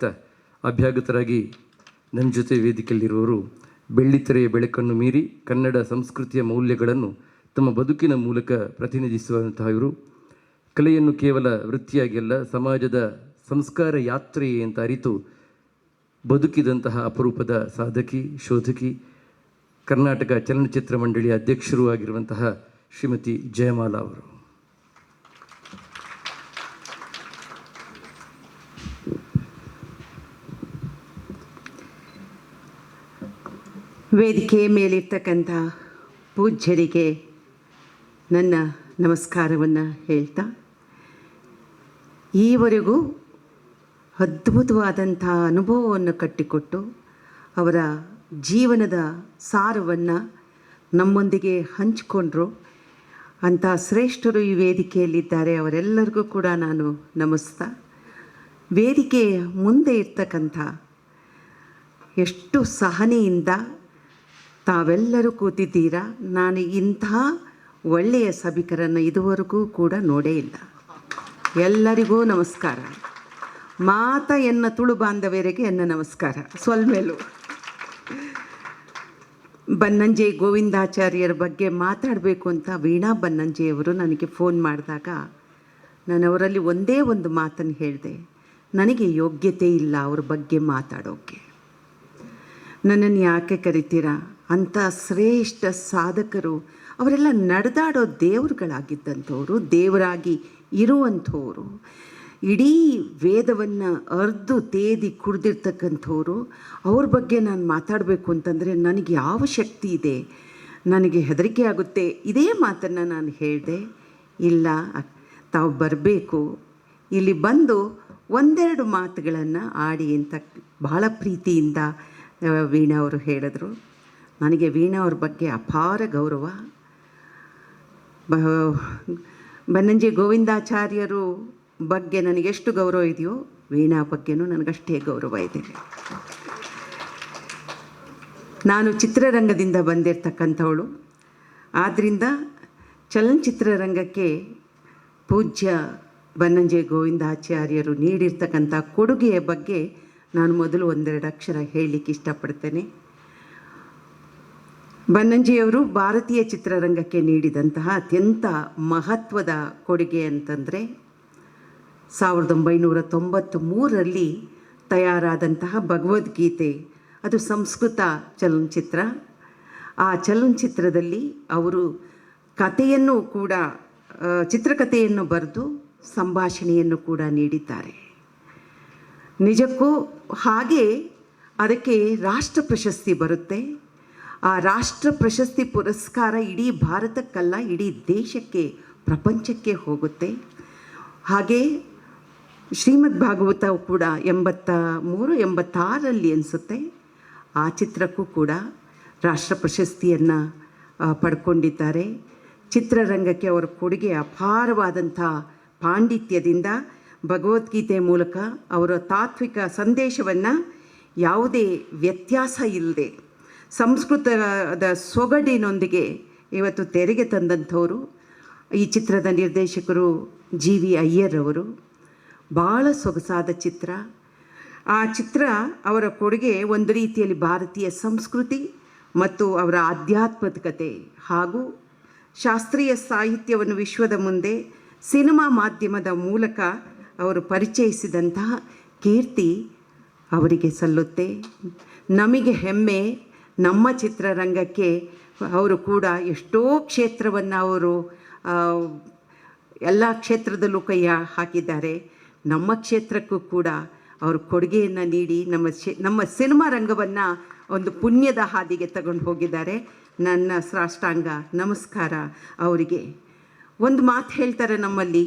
ಮಾಡ್ತಾ ಅಭ್ಯಾಗತರಾಗಿ ನನ್ನ ಜೊತೆ ವೇದಿಕೆಯಲ್ಲಿರುವವರು ಬೆಳ್ಳಿತೆರೆಯ ಬೆಳಕನ್ನು ಮೀರಿ ಕನ್ನಡ ಸಂಸ್ಕೃತಿಯ ಮೌಲ್ಯಗಳನ್ನು ತಮ್ಮ ಬದುಕಿನ ಮೂಲಕ ಪ್ರತಿನಿಧಿಸುವಂತಹ ಇವರು ಕಲೆಯನ್ನು ಕೇವಲ ವೃತ್ತಿಯಾಗಿ ಅಲ್ಲ, ಸಮಾಜದ ಸಂಸ್ಕಾರ ಯಾತ್ರೆ ಅಂತ ಅರಿತು ಬದುಕಿದಂತಹ ಅಪರೂಪದ ಸಾಧಕಿ, ಶೋಧಕಿ, ಕರ್ನಾಟಕ ಚಲನಚಿತ್ರ ಮಂಡಳಿಯ ಅಧ್ಯಕ್ಷರೂ ಆಗಿರುವಂತಹ ಶ್ರೀಮತಿ ಜಯಮಾಲಾ ಅವರು. ವೇದಿಕೆ ಮೇಲಿರ್ತಕ್ಕಂಥ ಪೂಜ್ಯರಿಗೆ ನನ್ನ ನಮಸ್ಕಾರವನ್ನು ಹೇಳ್ತಾ, ಈವರೆಗೂ ಅದ್ಭುತವಾದಂಥ ಅನುಭವವನ್ನು ಕಟ್ಟಿಕೊಟ್ಟು ಅವರ ಜೀವನದ ಸಾರವನ್ನು ನಮ್ಮೊಂದಿಗೆ ಹಂಚಿಕೊಂಡ್ರು ಅಂಥ ಶ್ರೇಷ್ಠರು ಈ ವೇದಿಕೆಯಲ್ಲಿದ್ದಾರೆ. ಅವರೆಲ್ಲರಿಗೂ ಕೂಡ ನಾನು ನಮಿಸ್ತಾ, ವೇದಿಕೆ ಮುಂದೆ ಇರ್ತಕ್ಕಂಥ ಎಷ್ಟು ಸಹನೆಯಿಂದ ತಾವೆಲ್ಲರೂ ಕೂತಿದ್ದೀರಾ. ನಾನು ಇಂಥ ಒಳ್ಳೆಯ ಸಭಿಕರನ್ನು ಇದುವರೆಗೂ ಕೂಡ ನೋಡೇ ಇಲ್ಲ. ಎಲ್ಲರಿಗೂ ನಮಸ್ಕಾರ. ಮಾತ ಎನ್ನ ತುಳು ಬಾಂಧವರಿಗೆ ಎನ್ನ ನಮಸ್ಕಾರ. ಸ್ವಲ್ಮೇಲು ಬನ್ನಂಜೆ ಗೋವಿಂದಾಚಾರ್ಯರ ಬಗ್ಗೆ ಮಾತಾಡಬೇಕು ಅಂತ ವೀಣಾ ಬನ್ನಂಜೆಯವರು ನನಗೆ ಫೋನ್ ಮಾಡಿದಾಗ ನಾನು ಅವರಲ್ಲಿ ಒಂದೇ ಒಂದು ಮಾತನ್ನು ಹೇಳಿದೆ, ನನಗೆ ಯೋಗ್ಯತೆ ಇಲ್ಲ ಅವ್ರ ಬಗ್ಗೆ ಮಾತಾಡೋಕ್ಕೆ. ನನ್ನನ್ನು ಯಾಕೆ ಕರಿತೀರಾ? ಅಂಥ ಶ್ರೇಷ್ಠ ಸಾಧಕರು, ಅವರೆಲ್ಲ ನಡೆದಾಡೋ ದೇವರುಗಳಾಗಿದ್ದಂಥವ್ರು, ದೇವರಾಗಿ ಇರುವಂಥವ್ರು, ಇಡೀ ವೇದವನ್ನು ಅರ್ದು ತೇದಿ ಕುಡಿದಿರ್ತಕ್ಕಂಥವ್ರು. ಅವ್ರ ಬಗ್ಗೆ ನಾನು ಮಾತಾಡಬೇಕು ಅಂತಂದರೆ ನನಗೆ ಯಾವ ಶಕ್ತಿ ಇದೆ? ನನಗೆ ಹೆದರಿಕೆ ಆಗುತ್ತೆ. ಇದೇ ಮಾತನ್ನು ನಾನು ಹೇಳಿದೆ. ಇಲ್ಲ, ತಾವು ಬರಬೇಕು, ಇಲ್ಲಿ ಬಂದು ಒಂದೆರಡು ಮಾತುಗಳನ್ನು ಆಡಿ ಅಂತ ಬಹಳ ಪ್ರೀತಿಯಿಂದ ವೀಣಾ ಅವರು ಹೇಳಿದ್ರು. ನನಗೆ ವೀಣಾ ಅವ್ರ ಬಗ್ಗೆ ಅಪಾರ ಗೌರವ. ಬನ್ನಂಜೆ ಗೋವಿಂದಾಚಾರ್ಯರು ಬಗ್ಗೆ ನನಗೆಷ್ಟು ಗೌರವ ಇದೆಯೋ, ವೀಣಾ ಬಗ್ಗೆನೂ ನನಗಷ್ಟೇ ಗೌರವ ಇದೆ. ನಾನು ಚಿತ್ರರಂಗದಿಂದ ಬಂದಿರತಕ್ಕಂಥವಳು. ಆದ್ದರಿಂದ ಚಲನಚಿತ್ರರಂಗಕ್ಕೆ ಪೂಜ್ಯ ಬನ್ನಂಜೆ ಗೋವಿಂದಾಚಾರ್ಯರು ನೀಡಿರ್ತಕ್ಕಂಥ ಕೊಡುಗೆಯ ಬಗ್ಗೆ ನಾನು ಮೊದಲು ಒಂದೆರಡು ಅಕ್ಷರ ಹೇಳಲಿಕ್ಕೆ ಇಷ್ಟಪಡ್ತೇನೆ. ಬನ್ನಂಜೆಯವರು ಭಾರತೀಯ ಚಿತ್ರರಂಗಕ್ಕೆ ನೀಡಿದಂತಹ ಅತ್ಯಂತ ಮಹತ್ವದ ಕೊಡುಗೆ ಅಂತಂದರೆ 1993ರಲ್ಲಿ ತಯಾರಾದಂತಹ ಭಗವದ್ಗೀತೆ, ಅದು ಸಂಸ್ಕೃತ ಚಲನಚಿತ್ರ. ಆ ಚಲನಚಿತ್ರದಲ್ಲಿ ಅವರು ಕಥೆಯನ್ನು ಕೂಡ, ಚಿತ್ರಕಥೆಯನ್ನು ಬರೆದು ಸಂಭಾಷಣೆಯನ್ನು ಕೂಡ ನೀಡಿದ್ದಾರೆ. ನಿಜಕ್ಕೂ ಹಾಗೆ ಅದಕ್ಕೆ ರಾಷ್ಟ್ರ ಪ್ರಶಸ್ತಿ ಬರುತ್ತೆ. ಆ ರಾಷ್ಟ್ರ ಪ್ರಶಸ್ತಿ ಪುರಸ್ಕಾರ ಇಡೀ ಭಾರತಕ್ಕಲ್ಲ, ಇಡೀ ದೇಶಕ್ಕೆ, ಪ್ರಪಂಚಕ್ಕೆ ಹೋಗುತ್ತೆ. ಹಾಗೆ ಶ್ರೀಮದ್ ಭಾಗವತ ಕೂಡ 83-86ರಲ್ಲಿ ಅನಿಸುತ್ತೆ, ಆ ಚಿತ್ರಕ್ಕೂ ಕೂಡ ರಾಷ್ಟ್ರ ಪ್ರಶಸ್ತಿಯನ್ನು ಪಡ್ಕೊಂಡಿದ್ದಾರೆ. ಚಿತ್ರರಂಗಕ್ಕೆ ಅವರ ಕೊಡುಗೆ ಅಪಾರವಾದಂಥ ಪಾಂಡಿತ್ಯದಿಂದ ಭಗವದ್ಗೀತೆ ಮೂಲಕ ಅವರ ತಾತ್ವಿಕ ಸಂದೇಶವನ್ನು ಯಾವುದೇ ವ್ಯತ್ಯಾಸ ಇಲ್ಲದೆ ಸಂಸ್ಕೃತದ ಸೊಗಡಿನೊಂದಿಗೆ ಇವತ್ತು ತೆರೆಗೆ ತಂದಂಥವರು ಈ ಚಿತ್ರದ ನಿರ್ದೇಶಕರು GV ಅಯ್ಯರ್ ಅವರು. ಭಾಳ ಸೊಗಸಾದ ಚಿತ್ರ. ಆ ಚಿತ್ರ ಅವರ ಕೊಡುಗೆ ಒಂದು ರೀತಿಯಲ್ಲಿ ಭಾರತೀಯ ಸಂಸ್ಕೃತಿ ಮತ್ತು ಅವರ ಆಧ್ಯಾತ್ಮಿಕತೆ ಹಾಗೂ ಶಾಸ್ತ್ರೀಯ ಸಾಹಿತ್ಯವನ್ನು ವಿಶ್ವದ ಮುಂದೆ ಸಿನಿಮಾ ಮಾಧ್ಯಮದ ಮೂಲಕ ಅವರು ಪರಿಚಯಿಸಿದಂತಹ ಕೀರ್ತಿ ಅವರಿಗೆ ಸಲ್ಲುತ್ತೆ. ನಮಗೆ ಹೆಮ್ಮೆ. ನಮ್ಮ ಚಿತ್ರರಂಗಕ್ಕೆ ಅವರು ಕೂಡ ಎಷ್ಟೋ ಕ್ಷೇತ್ರವನ್ನು ಅವರು ಎಲ್ಲ ಕ್ಷೇತ್ರದಲ್ಲೂ ಕೈ ಹಾಕಿದ್ದಾರೆ. ನಮ್ಮ ಕ್ಷೇತ್ರಕ್ಕೂ ಕೂಡ ಅವರು ಕೊಡುಗೆಯನ್ನು ನೀಡಿ ನಮ್ಮ ಸಿನಿಮಾ ರಂಗವನ್ನು ಒಂದು ಪುಣ್ಯದ ಹಾದಿಗೆ ತಗೊಂಡು ಹೋಗಿದ್ದಾರೆ. ನನ್ನ ಸಾಷ್ಟಾಂಗ ನಮಸ್ಕಾರ ಅವರಿಗೆ. ಒಂದು ಮಾತು ಹೇಳ್ತಾರೆ, ನಮ್ಮಲ್ಲಿ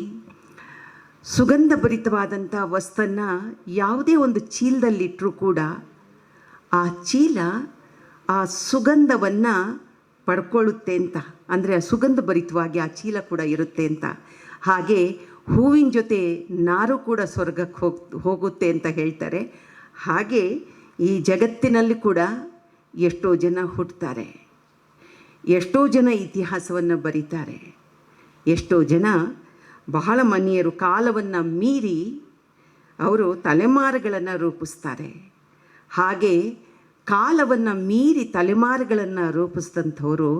ಸುಗಂಧಭರಿತವಾದಂಥ ವಸ್ತನ್ನು ಯಾವುದೇ ಒಂದು ಚೀಲದಲ್ಲಿಟ್ಟರೂ ಕೂಡ ಆ ಚೀಲ ಆ ಸುಗಂಧವನ್ನು ಪಡ್ಕೊಳ್ಳುತ್ತೆ ಅಂತ, ಅಂದರೆ ಆ ಸುಗಂಧಭರಿತವಾಗಿ ಆ ಚೀಲ ಕೂಡ ಇರುತ್ತೆ ಅಂತ. ಹಾಗೆ ಹೂವಿನ ಜೊತೆ ನಾರು ಕೂಡ ಸ್ವರ್ಗಕ್ಕೆ ಹೋಗುತ್ತೆ ಅಂತ ಹೇಳ್ತಾರೆ. ಹಾಗೆ ಈ ಜಗತ್ತಿನಲ್ಲಿ ಕೂಡ ಎಷ್ಟೋ ಜನ ಹುಟ್ಟುತ್ತಾರೆ, ಎಷ್ಟೋ ಜನ ಇತಿಹಾಸವನ್ನು ಬರೀತಾರೆ, ಎಷ್ಟೋ ಜನ ಬಹಳ ಮನೆಯರು ಕಾಲವನ್ನು ಮೀರಿ ಅವರು ತಲೆಮಾರುಗಳನ್ನು ರೂಪಿಸ್ತಾರೆ. ಹಾಗೆ ಕಾಲವನ್ನು ಮೀರಿ ತಲೆಮಾರುಗಳನ್ನು ರೂಪಿಸಿದಂಥವರು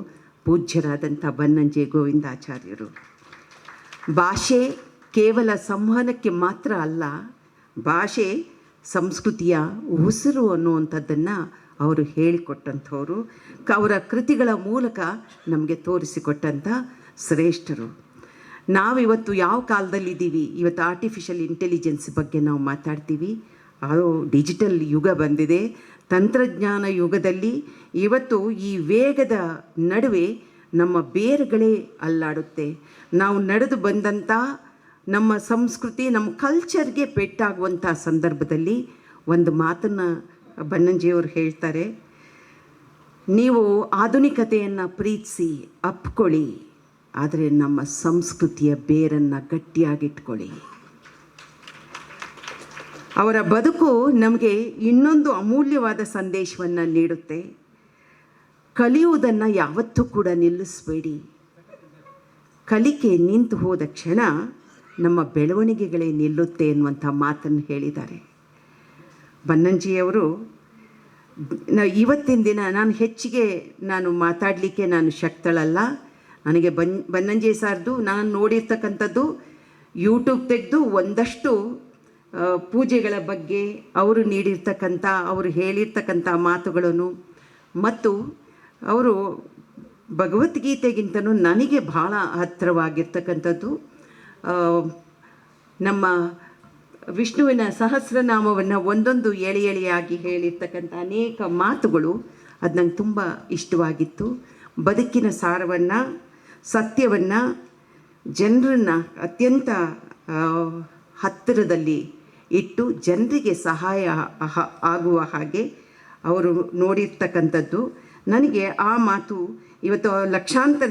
ಪೂಜ್ಯರಾದಂಥ ಬನ್ನಂಜೆ ಗೋವಿಂದಾಚಾರ್ಯರು. ಭಾಷೆ ಕೇವಲ ಸಂವಹನಕ್ಕೆ ಮಾತ್ರ ಅಲ್ಲ, ಭಾಷೆ ಸಂಸ್ಕೃತಿಯ ಉಸಿರು ಅನ್ನುವಂಥದ್ದನ್ನು ಅವರು ಹೇಳಿಕೊಟ್ಟಂಥವರು, ಅವರ ಕೃತಿಗಳ ಮೂಲಕ ನಮಗೆ ತೋರಿಸಿಕೊಟ್ಟಂಥ ಶ್ರೇಷ್ಠರು. ನಾವಿವತ್ತು ಯಾವ ಕಾಲದಲ್ಲಿದ್ದೀವಿ? ಇವತ್ತು ಆರ್ಟಿಫಿಷಿಯಲ್ ಇಂಟೆಲಿಜೆನ್ಸ್ ಬಗ್ಗೆ ನಾವು ಮಾತಾಡ್ತೀವಿ. ಅದು ಡಿಜಿಟಲ್ ಯುಗ ಬಂದಿದೆ, ತಂತ್ರಜ್ಞಾನ ಯುಗದಲ್ಲಿ ಇವತ್ತು ಈ ವೇಗದ ನಡುವೆ ನಮ್ಮ ಬೇರುಗಳೇ ಅಲ್ಲಾಡುತ್ತೆ. ನಾವು ನಡೆದು ಬಂದಂಥ ನಮ್ಮ ಸಂಸ್ಕೃತಿ, ನಮ್ಮ ಕಲ್ಚರ್ಗೆ ಪೆಟ್ಟಾಗುವಂಥ ಸಂದರ್ಭದಲ್ಲಿ ಒಂದು ಮಾತನ್ನು ಬನ್ನಂಜಿಯವರು ಹೇಳ್ತಾರೆ, ನೀವು ಆಧುನಿಕತೆಯನ್ನು ಪ್ರೀತಿಸಿ ಅಪ್ಕೊಳ್ಳಿ, ಆದರೆ ನಮ್ಮ ಸಂಸ್ಕೃತಿಯ ಬೇರನ್ನು ಗಟ್ಟಿಯಾಗಿಟ್ಕೊಳ್ಳಿ. ಅವರ ಬದುಕು ನಮಗೆ ಇನ್ನೊಂದು ಅಮೂಲ್ಯವಾದ ಸಂದೇಶವನ್ನು ನೀಡುತ್ತೆ. ಕಲಿಯುವುದನ್ನು ಯಾವತ್ತೂ ಕೂಡ ನಿಲ್ಲಿಸಬೇಡಿ. ಕಲಿಕೆ ನಿಂತು ಹೋದ ಕ್ಷಣ ನಮ್ಮ ಬೆಳವಣಿಗೆಗಳೇ ನಿಲ್ಲುತ್ತೆ ಎನ್ನುವಂಥ ಮಾತನ್ನು ಹೇಳಿದ್ದಾರೆ ಬನ್ನಂಜಿಯವರು. ಇವತ್ತಿನ ದಿನ ನಾನು ಮಾತಾಡಲಿಕ್ಕೆ ಶಕ್ತಳಲ್ಲ. ನನಗೆ ಬನ್ನಂಜೆ ಸಾರ್ದು ನಾನು ನೋಡಿರ್ತಕ್ಕಂಥದ್ದು ಯೂಟ್ಯೂಬ್ ತೆಗೆದು ಒಂದಷ್ಟು ಪೂಜೆಗಳ ಬಗ್ಗೆ ಅವರು ಹೇಳಿರ್ತಕ್ಕಂಥ ಮಾತುಗಳನ್ನು ಮತ್ತು ಅವರು ಭಗವದ್ಗೀತೆಗಿಂತನೂ ನನಗೆ ಭಾಳ ಹತ್ತಿರವಾಗಿರ್ತಕ್ಕಂಥದ್ದು ನಮ್ಮ ವಿಷ್ಣುವಿನ ಸಹಸ್ರನಾಮವನ್ನು ಒಂದೊಂದು ಎಳೆಯಾಗಿ ಹೇಳಿರ್ತಕ್ಕಂಥ ಅನೇಕ ಮಾತುಗಳು ಅದು ನಂಗೆ ತುಂಬ ಇಷ್ಟವಾಗಿತ್ತು. ಬದುಕಿನ ಸಾರವನ್ನು, ಸತ್ಯವನ್ನು, ಜನರನ್ನು ಅತ್ಯಂತ ಹತ್ತಿರದಲ್ಲಿ ಇಟ್ಟು ಜನರಿಗೆ ಸಹಾಯ ಆಗುವ ಹಾಗೆ ಅವರು ನೋಡಿರ್ತಕ್ಕಂಥದ್ದು. ನನಗೆ ಆ ಮಾತು ಇವತ್ತು ಲಕ್ಷಾಂತರ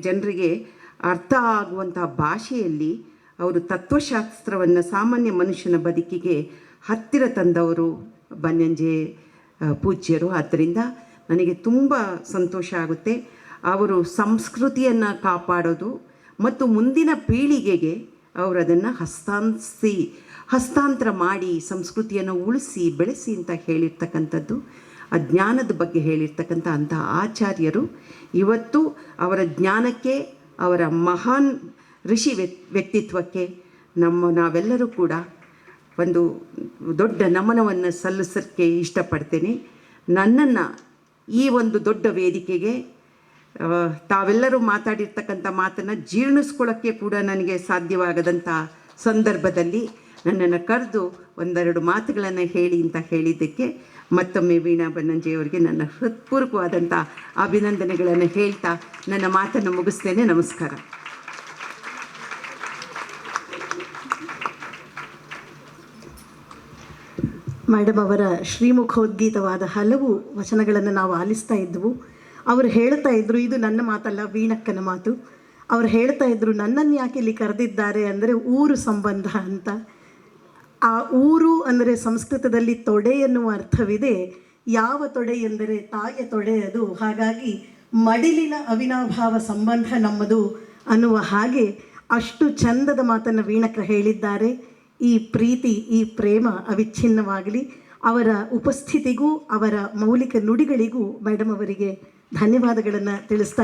ಜನರಿಗೆ ಅರ್ಥ ಆಗುವಂಥ ಭಾಷೆಯಲ್ಲಿ ಅವರು ತತ್ವಶಾಸ್ತ್ರವನ್ನು ಸಾಮಾನ್ಯ ಮನುಷ್ಯನ ಬದುಕಿಗೆ ಹತ್ತಿರ ತಂದವರು ಬನ್ನಂಜೆ ಪೂಜ್ಯರು. ಆದ್ದರಿಂದ ನನಗೆ ತುಂಬ ಸಂತೋಷ ಆಗುತ್ತೆ. ಅವರು ಸಂಸ್ಕೃತಿಯನ್ನು ಕಾಪಾಡೋದು ಮತ್ತು ಮುಂದಿನ ಪೀಳಿಗೆಗೆ ಅವರು ಅದನ್ನು ಹಸ್ತಾಂತರ ಮಾಡಿ ಸಂಸ್ಕೃತಿಯನ್ನು ಉಳಿಸಿ ಬೆಳೆಸಿ ಅಂತ ಹೇಳಿರ್ತಕ್ಕಂಥದ್ದು, ಜ್ಞಾನದ ಬಗ್ಗೆ ಹೇಳಿರ್ತಕ್ಕಂಥ ಅಂಥ ಆಚಾರ್ಯರು ಇವತ್ತು ಅವರ ಜ್ಞಾನಕ್ಕೆ, ಅವರ ಮಹಾನ್ ಋಷಿ ವ್ಯಕ್ತಿತ್ವಕ್ಕೆ ನಾವೆಲ್ಲರೂ ಕೂಡ ಒಂದು ದೊಡ್ಡ ನಮನವನ್ನು ಸಲ್ಲಿಸೋಕ್ಕೆ ಇಷ್ಟಪಡ್ತೇನೆ. ನನ್ನನ್ನು ಈ ಒಂದು ದೊಡ್ಡ ವೇದಿಕೆಗೆ ತಾವೆಲ್ಲರೂ ಮಾತಾಡಿರ್ತಕ್ಕಂಥ ಮಾತನ್ನು ಜೀರ್ಣಿಸ್ಕೊಳ್ಳೋಕ್ಕೆ ಕೂಡ ನನಗೆ ಸಾಧ್ಯವಾಗದಂಥ ಸಂದರ್ಭದಲ್ಲಿ ನನ್ನನ್ನು ಕರೆದು ಒಂದೆರಡು ಮಾತುಗಳನ್ನು ಹೇಳಿ ಅಂತ ಹೇಳಿದ್ದಕ್ಕೆ ಮತ್ತೊಮ್ಮೆ ವೀಣಾ ಬನ್ನಂಜೆಯವರಿಗೆ ನನ್ನ ಹೃತ್ಪೂರ್ವಕವಾದಂಥ ಅಭಿನಂದನೆಗಳನ್ನು ಹೇಳ್ತಾ ನನ್ನ ಮಾತನ್ನು ಮುಗಿಸ್ತೇನೆ. ನಮಸ್ಕಾರ. ಮೇಡಮ್ ಅವರ ಶ್ರೀಮುಖೋದ್ಗೀತವಾದ ಹಲವು ವಚನಗಳನ್ನು ನಾವು ಆಲಿಸ್ತಾ ಇದ್ದವು. ಅವರು ಹೇಳ್ತಾ ಇದ್ದರು, ಇದು ನನ್ನ ಮಾತಲ್ಲ, ವೀಣಕ್ಕನ ಮಾತು. ಅವ್ರು ಹೇಳ್ತಾ ಇದ್ದರು, ನನ್ನನ್ನು ಯಾಕೆ ಇಲ್ಲಿ ಕರೆದಿದ್ದಾರೆ ಅಂದರೆ ಊರು ಸಂಬಂಧ ಅಂತ. ಆ ಊರು ಅಂದರೆ ಸಂಸ್ಕೃತದಲ್ಲಿ ತೊಡೆ ಎನ್ನುವ ಅರ್ಥವಿದೆ. ಯಾವ ತೊಡೆ ಎಂದರೆ ತಾಯಿಯ ತೊಡೆ ಅದು. ಹಾಗಾಗಿ ಮಡಿಲಿನ ಅವಿನಾಭಾವ ಸಂಬಂಧ ನಮ್ಮದು ಅನ್ನುವ ಹಾಗೆ ಅಷ್ಟು ಚಂದದ ಮಾತನ್ನು ವೀಣಕ್ಕ ಹೇಳಿದ್ದಾರೆ. ಈ ಪ್ರೀತಿ, ಈ ಪ್ರೇಮ ಅವಿಚ್ಛಿನ್ನವಾಗಲಿ. ಅವರ ಉಪಸ್ಥಿತಿಗೂ ಅವರ ಮೌಲಿಕ ನುಡಿಗಳಿಗೂ ಮೇಡಮ್ ಅವರಿಗೆ ಧನ್ಯವಾದಗಳನ್ನು ತಿಳಿಸ್ತಾ